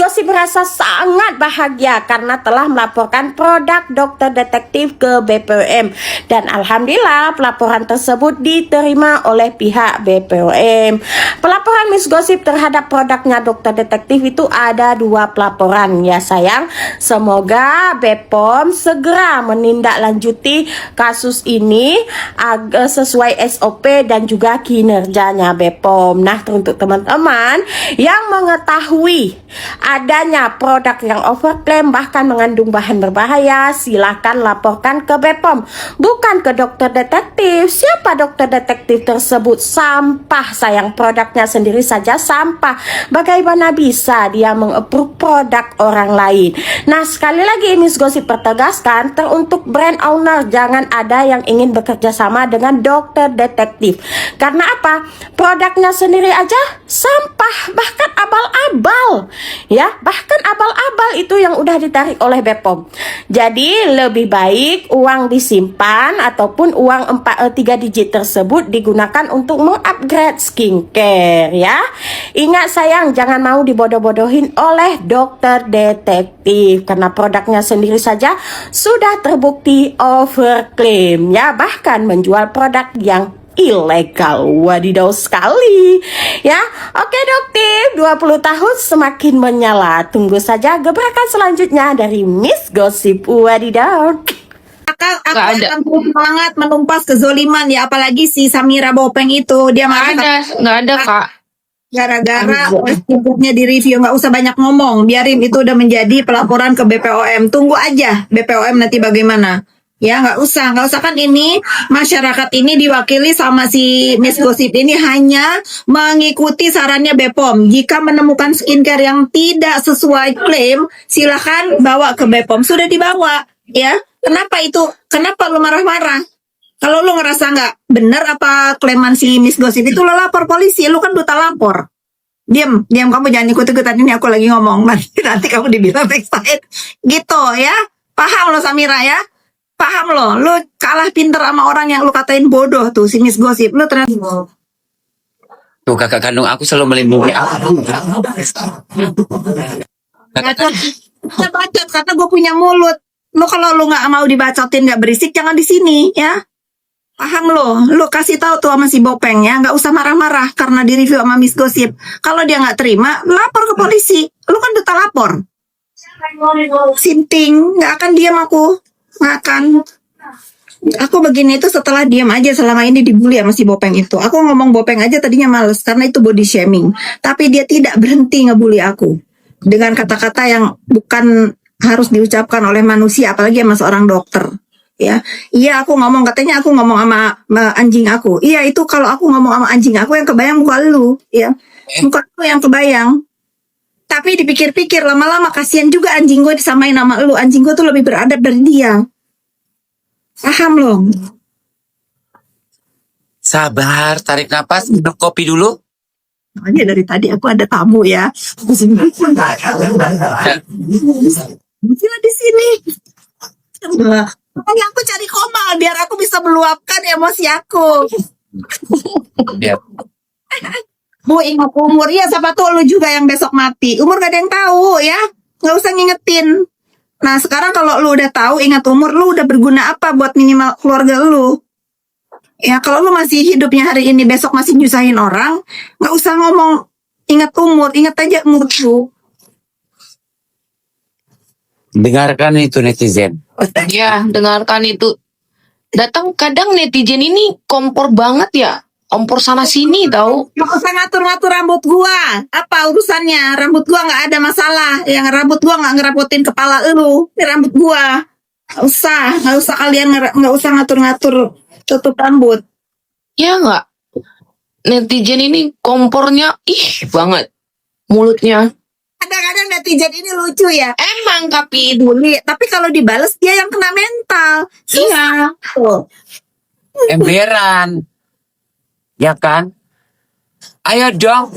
Gosip merasa sangat bahagia karena telah melaporkan produk dokter detektif ke BPOM. Dan alhamdulillah pelaporan tersebut diterima oleh pihak BPOM. Pelaporan Miss Gosip terhadap produknya dokter detektif itu ada 2 pelaporan ya sayang. Semoga BPOM segera menindaklanjuti kasus ini agar sesuai SOP dan juga kinerjanya BPOM. Nah, untuk teman-teman yang mengetahui adanya produk yang overclaim bahkan mengandung bahan berbahaya, silakan laporkan ke BPOM, bukan ke dokter detektif. Siapa dokter detektif tersebut? Sampah sayang, produknya sendiri saja sampah. Bagaimana bisa dia mengapprove produk orang lain? Nah, sekali lagi Miss Gosip pertegaskan, teruntuk brand owner jangan ada yang ingin bekerja sama dengan dokter detektif. Karena apa? Produknya sendiri aja sampah, bahkan abal-abal. Ya, bahkan abal-abal itu yang udah ditarik oleh BPOM. Jadi lebih baik uang disimpan ataupun uang 3 digit tersebut digunakan untuk mengupgrade skincare ya. Ingat sayang, jangan mau dibodoh-bodohin oleh dokter detektif karena produknya sendiri saja sudah terbukti overclaim ya, bahkan menjual produk yang ilegal. Wadidaw sekali ya. Oke dokter, 20 tahun semakin menyala. Tunggu saja gebrakan selanjutnya dari Miss Gosip. Wadidaw. Aku akan semangat menumpas kezoliman ya, apalagi si Samira Bopeng itu dia Nggak ada kak. gara-gara Facebooknya di review. Nggak usah banyak ngomong, biarin itu udah menjadi pelaporan ke BPOM. Tunggu aja BPOM nanti bagaimana. Ya nggak usah kan ini masyarakat ini diwakili sama si Miss Gosip ini hanya mengikuti sarannya BPOM. Jika menemukan skincare yang tidak sesuai klaim, silakan bawa ke BPOM. Sudah dibawa ya. Kenapa itu? Kenapa lu marah-marah? Kalau lu ngerasa nggak bener apa klaiman si Miss Gosip itu, lo lapor polisi. Lu kan duta lapor. Diam kamu jangan ikut-ikutan, ini aku lagi ngomong. Nanti kamu dibilang backside gitu ya. Paham lo Samira ya? Paham lo, lu kalah pinter sama orang yang lu katain bodoh tuh si Miss Gosip. Lu ternyata Tuh kakak kandung aku selalu melindungi aku. bacot karena gue punya mulut. Lu kalau lu nggak mau dibacotin, nggak berisik, jangan di sini ya. Paham lo? Lu kasih tahu tuh sama si Bopeng ya, nggak usah marah-marah karena di review sama Miss Gosip. Kalau dia nggak terima, lapor ke polisi. Lu kan duta lapor. Sinting, nggak akan diam aku. Makan aku begini itu setelah diam aja selama ini dibully sama si Bopeng itu. Aku ngomong Bopeng aja tadinya males karena itu body shaming, tapi dia tidak berhenti ngebully aku dengan kata-kata yang bukan harus diucapkan oleh manusia, apalagi sama seorang dokter ya. Iya aku ngomong, katanya aku ngomong sama anjing aku. Iya itu kalau aku ngomong sama anjing aku yang kebayang muka lu ya, muka lu yang kebayang. Tapi dipikir-pikir lama-lama kasihan juga anjing gue disamain sama lu. Anjing gue tuh lebih beradab dari dia. Paham lo? Sabar, tarik nafas, minum kopi dulu. Makanya dari tadi aku ada tamu ya. Sila di sini. Makanya aku cari komal biar aku bisa meluapkan emosi aku. Ya. Bu ingat umur, iya siapa tuh lu juga yang besok mati. Umur gak ada yang tahu ya, nggak usah ngingetin. Nah sekarang kalau lu udah tahu ingat umur, lu udah berguna apa buat minimal keluarga lu? Ya kalau lu masih hidupnya hari ini besok masih nyusahin orang, nggak usah ngomong ingat umur, ingat aja umur lu. Dengarkan itu netizen. Ya, dengarkan itu. Datang kadang netizen ini kompor banget ya. Kompor sana sini tahu. Nggak usah ngatur-ngatur rambut gua. Apa urusannya? Rambut gua nggak ada masalah. Yang rambut gua nggak ngerapotin kepala lu. Ini rambut gua. Nggak usah kalian nggak usah ngatur-ngatur tutup rambut. Ya nggak. Netizen ini kompornya banget mulutnya. Kadang-kadang netizen ini lucu ya. Emang tapi Bully, tapi kalau dibales dia yang kena mental. iya. Tuh. Emberan. Ya kan? Ayo dong.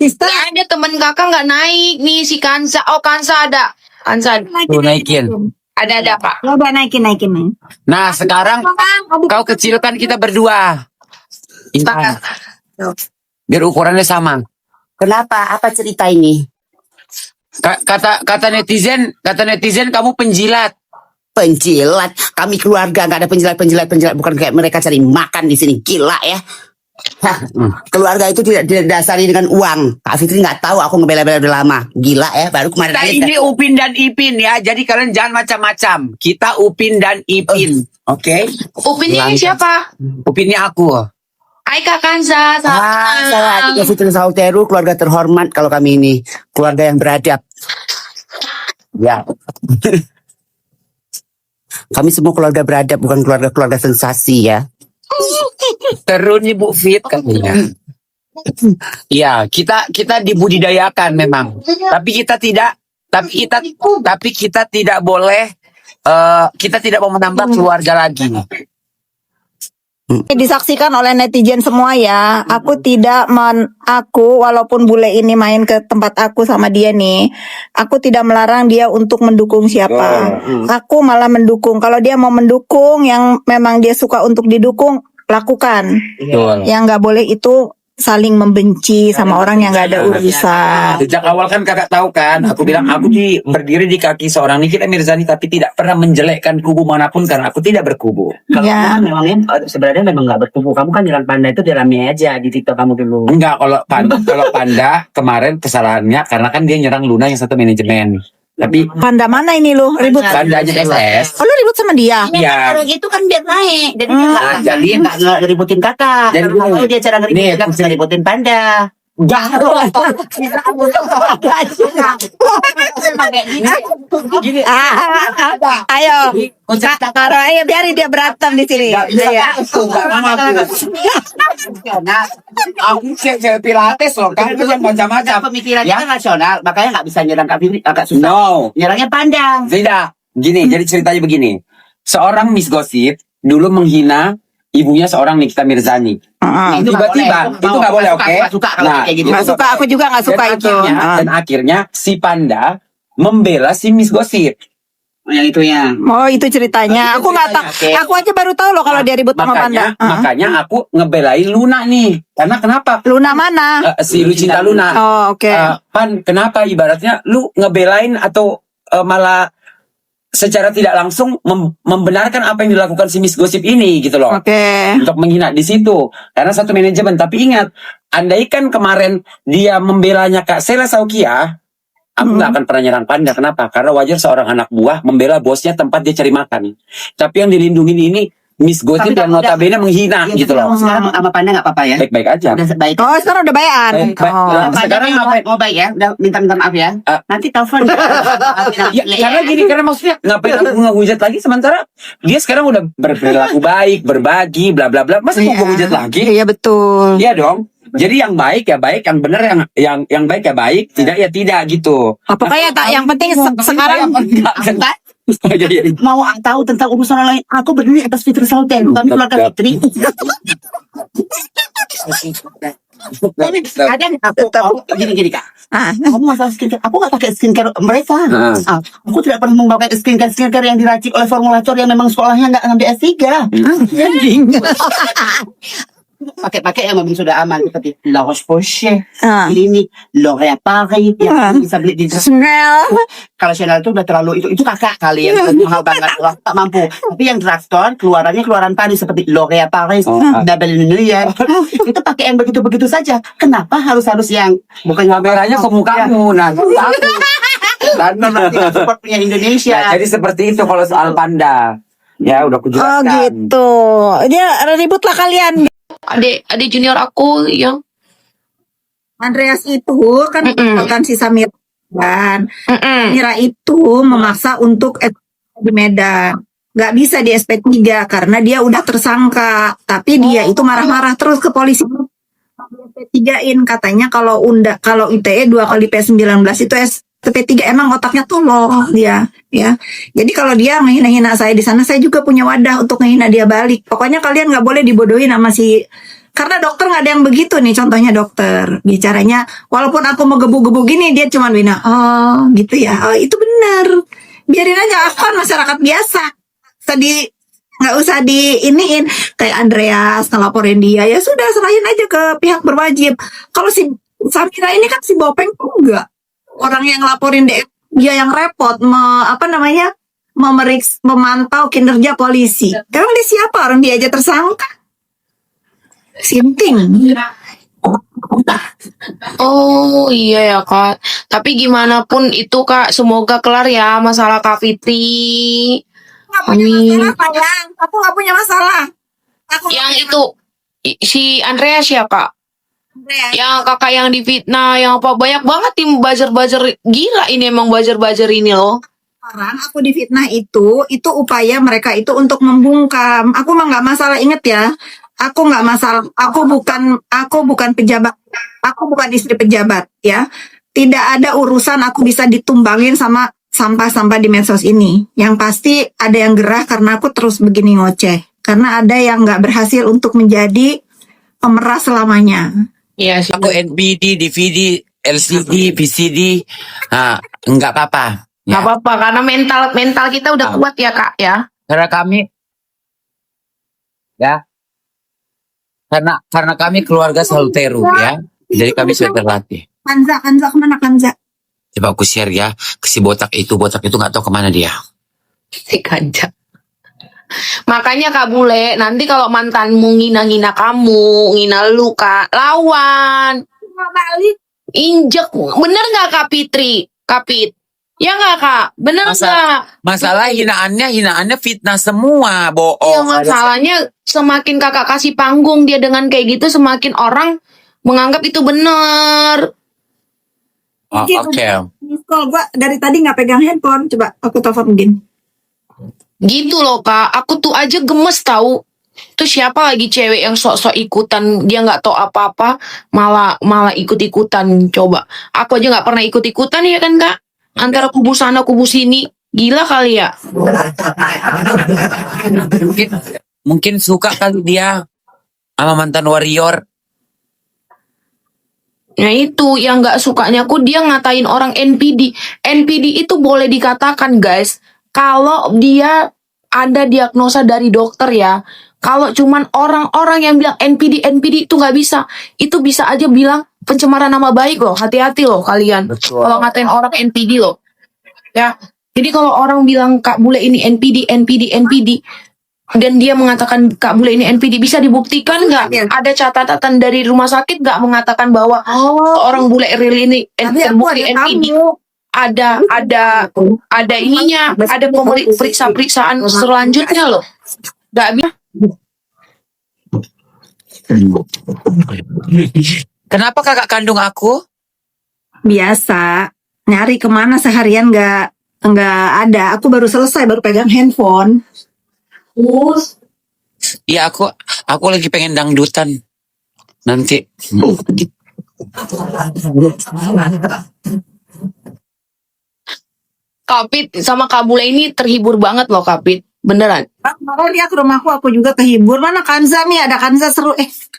Sister, Nggak ada temen kakak nggak naik nih si Kansa. Oh Kansa ada. Kansa Tuh naikin. ada pak. Ya udah naikin. Nah sekarang kau kecilkan kita berdua. Intan. Biar ukurannya sama. Kenapa? Apa cerita ini? Kata netizen kamu penjilat. Penjilat. Kami keluarga nggak ada penjilat. Bukan kayak mereka cari makan di sini. Gila ya. Hah, keluarga itu tidak didasari dengan uang. Kak Fitri nggak tahu aku ngebela-bela udah lama. Gila ya. Baru kemarin Kita aja. ini Upin dan Ipin ya. Jadi kalian jangan macam-macam. Kita Upin dan Ipin. Oke? Upinnya ini siapa? Upinnya aku. Hai Kak Kanza. Saya Kak Fitri Sauteru, keluarga terhormat kalau kami ini. Keluarga yang beradab. Ya. Kami semua keluarga beradab, bukan keluarga sensasi ya. Terus nih Bu Fit katanya. Iya, kita dibudidayakan memang. Tapi kita tidak boleh kita tidak mau menambah keluarga lagi. Disaksikan oleh netizen semua ya. Aku walaupun bule ini main ke tempat aku sama dia nih, aku tidak melarang dia untuk mendukung siapa. Aku malah mendukung. Kalau dia mau mendukung yang memang dia suka untuk didukung, lakukan. Betul. Yang nggak boleh itu saling membenci sama orang yang nggak ada urusan. Sejak awal kan kakak tahu kan, aku bilang aku berdiri di kaki seorang Nikita Mirzani tapi tidak pernah menjelekkan kubu manapun karena aku tidak berkubu. Kalau Ya. memangnya sebenarnya memang nggak berkubu. Kamu kan jalan panda itu dirame aja di TikTok kamu dulu. Enggak, kalau Panda kemarin kesalahannya karena kan dia nyerang Luna yang satu manajemen. Tapi Panda mana ini lo ribut? Pandanya SS. Oh, lu ribut sama dia? Iya. Kalau gitu kan biar naik. Jadi jadi nggak ngeributin kakak. Jadi Kalau dia cara nih, ngeributin kakak, ngeributin panda. gini. Ayo, ayo biarin dia berantem di sini. Ayo. Aku cewek pilates loh kan, itu yang macam-macam. Pemikirannya kan rasional, makanya nggak bisa nyerang Kak Fitri, agak susah. No, Nyerangnya pandang. tidak. Gini, jadi ceritanya begini. Seorang Miss Gossip dulu menghina ibunya seorang Nikita Mirzani. Itu Tiba-tiba, itu nggak boleh, oke? Nggak suka kalau kayak gitu. Nggak suka, aku juga nggak suka itu. Dan akhirnya si Panda membela si Miss Gossip. Yang itu ya. Oh, itu ceritanya. Aku nggak tahu. Oke. Aku aja baru tahu loh kalau dia ribut sama Panda. Makanya aku ngebelain Luna nih. Karena kenapa? Luna mana? Si Lucinta Luna. Oh, oke. Pan, kenapa ibaratnya lu ngebelain atau malah secara tidak langsung membenarkan apa yang dilakukan si Miss Gossip ini gitu loh. Oke. Untuk menghina di situ. Karena satu manajemen. Tapi ingat, andaikan kemarin dia membelanya Kak Sela Saukia, aku nggak akan pernah nyerang Panda. Kenapa? Karena wajar seorang anak buah membela bosnya tempat dia cari makan. Tapi yang dilindungi ini Miss Gossip yang notabene menghina gitu loh. Sekarang sama panda nggak apa-apa ya? Baik-baik aja. Udah baik. Oh, sekarang udah bayan. Baik. Oh. Nah, sekarang ngapain? Mau baik ya? Udah minta maaf ya. Nanti telepon. Ya, karena gini, karena maksudnya ngapain aku ngehujat lagi sementara dia sekarang udah berperilaku baik, berbagi, bla bla bla. Masa mau hujat lagi? Iya, betul. Iya dong. Jadi yang baik ya baik, yang benar yang baik ya baik, tidak ya tidak gitu. Oh, pokoknya tak yang penting sekarang Oh, iya. Mau tahu tentang urusan orang lain? Aku berdiri atas Fitri Sauten. Kami keluarga Fitri. Kadang aku gini kak. Kamu masalah skincare, aku nggak pakai skincare mereka. Aku tidak pernah membawa skincare yang diracik oleh formulator yang memang sekolahnya nggak ngambil S3. Pakai yang memang sudah aman seperti La Roche-Posay, ini L'Oréal Paris yang bisa beli di Chanel. Kalau Chanel itu udah terlalu itu kakak kali yang mahal banget, wah, tak mampu. Tapi yang drugstore keluaran Paris seperti L'Oréal Paris, Double New York, itu pakai yang begitu saja. Kenapa harus yang Bukan kameranya ke mukamu, nah. dan nanti support punya Indonesia? Nah, jadi seperti itu kalau soal Panda. Ya udah Oh, kujelaskan. gitu. Dia ribut lah kalian. Adik junior aku yang Andreas itu kan bukan si Samir dan Mira itu memaksa untuk di Medan. Nggak bisa di SP3 karena dia udah tersangka. Tapi dia itu marah-marah terus ke polisi. SP3-in katanya kalau ITE 2 kali P19 itu SP3 emang otaknya tolol dia ya. Jadi kalau dia ngehina-hina saya di sana, saya juga punya wadah untuk ngehina dia balik. Pokoknya kalian nggak boleh dibodohin sama karena dokter nggak ada yang begitu nih. Contohnya dokter bicaranya, walaupun aku mau gebu-gebu gini, dia cuma bina, oh gitu ya, oh itu benar. Biarin aja, aku kan masyarakat biasa. Tadi nggak usah diiniin kayak Andreas ngelaporin dia, ya sudah serahin aja ke pihak berwajib. Kalau si Samira ini kan si Bopeng tuh enggak orang yang ngelaporin dia yang repot memantau kinerja polisi. Emang dia siapa, orang dia aja tersangka? Sinting. Oh iya ya Kak. Tapi gimana pun itu Kak, semoga kelar ya masalah Kak Fitri. Nggak punya Amin. masalah, sayang. Aku nggak punya masalah. Aku Yang itu si Andreas ya Kak. Andreas. Yang kakak yang difitnah, yang apa banyak banget tim buzzer-buzzer gila ini emang buzzer-buzzer ini loh. Orang aku difitnah itu upaya mereka itu untuk membungkam. Aku mah nggak masalah, inget ya. Aku nggak masalah. Aku bukan pejabat. Aku bukan istri pejabat ya. Tidak ada urusan aku bisa ditumbangin sama sampah-sampah di medsos ini. Yang pasti ada yang gerah karena aku terus begini ngoceh. Karena ada yang nggak berhasil untuk menjadi pemeras selamanya. Iya sih. Aku NBD, DVD, LCD, VCD, enggak apa-apa. Nggak apa-apa karena mental kita udah kuat ya Kak ya. Karena kami, ya, karena kami keluarga selalu teru ya. Jadi kami sudah terlatih. Kanza kemana Kanza? Coba aku share ya ke si botak itu nggak tahu kemana dia. Si Kanja. Makanya Kak Bule, nanti kalau mantanmu ngina-ngina kamu, ngina lu Kak, lawan. Nggak balik. Injek. Bener nggak Kak Fitri? Kak Fit? Ya nggak Kak? Bener nggak? Masalah hinaannya fitnah semua, Ya bohong. masalahnya semakin kakak kasih panggung dia dengan kayak gitu, semakin orang menganggap itu bener. Oh, oke. Miss call gua dari tadi nggak pegang handphone. Coba aku telepon begini. Gitu loh Kak, aku tuh aja gemes tahu. Tuh siapa lagi cewek yang sok-sok ikutan, dia nggak tahu apa-apa, malah ikut-ikutan. Coba, aku aja nggak pernah ikut-ikutan ya kan Kak? Antara kubu sana kubu sini, gila kali ya. Mungkin suka kali dia sama mantan warrior. Nah itu yang nggak sukanya aku, dia ngatain orang NPD. NPD itu boleh dikatakan guys, kalau dia ada diagnosa dari dokter ya. Kalau cuman orang-orang yang bilang NPD itu nggak bisa. Itu bisa aja bilang pencemaran nama baik loh. Hati-hati loh kalian. Betul. Kalau ngatain orang NPD loh. Ya. Jadi kalau orang bilang Kak Bule ini NPD, dan dia mengatakan Kak Bule ini NPD, bisa dibuktikan nggak? Iya. Ada catatan dari rumah sakit nggak mengatakan bahwa orang bule real ini Tapi aku terbukti ada NPD? kamu. Ada ininya, ada periksa-periksaan selanjutnya loh. Nggak bisa. Kenapa kakak kandung aku? Biasa nyari kemana seharian nggak ada. Aku baru selesai, baru pegang handphone. Iya, aku lagi pengen dangdutan nanti. Kak Pit sama Kak Bule ini terhibur banget loh Kak Pit. Beneran. Kemarin dia ke rumahku, aku juga kehibur. Mana Kanza nih? Ada Kanza seru.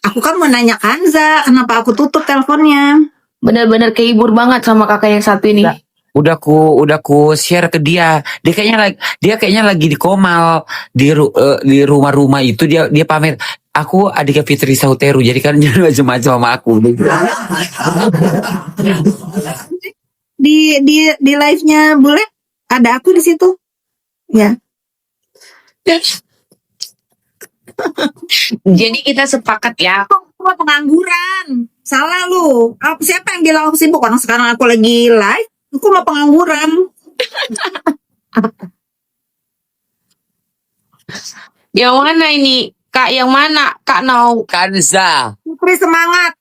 Aku kan mau nanya Kanza, kenapa aku tutup teleponnya? Bener-bener kehibur banget sama kakak yang satu ini. Udah ku share ke dia. Dia kayaknya lagi di Komal di rumah-rumah itu dia pamer. Aku adiknya Fitri Sauteru, jadi kan jangan macam-macam sama aku. Di live-nya Bule ada aku di situ. Ya. Jadi kita sepakat ya. Aku mah pengangguran. Salah lu. Siapa yang bilang aku sibuk? Orang sekarang aku lagi live. Aku mah pengangguran. Yang mana ini? Kak yang mana? Kak Nau. Kanza. Putri semangat.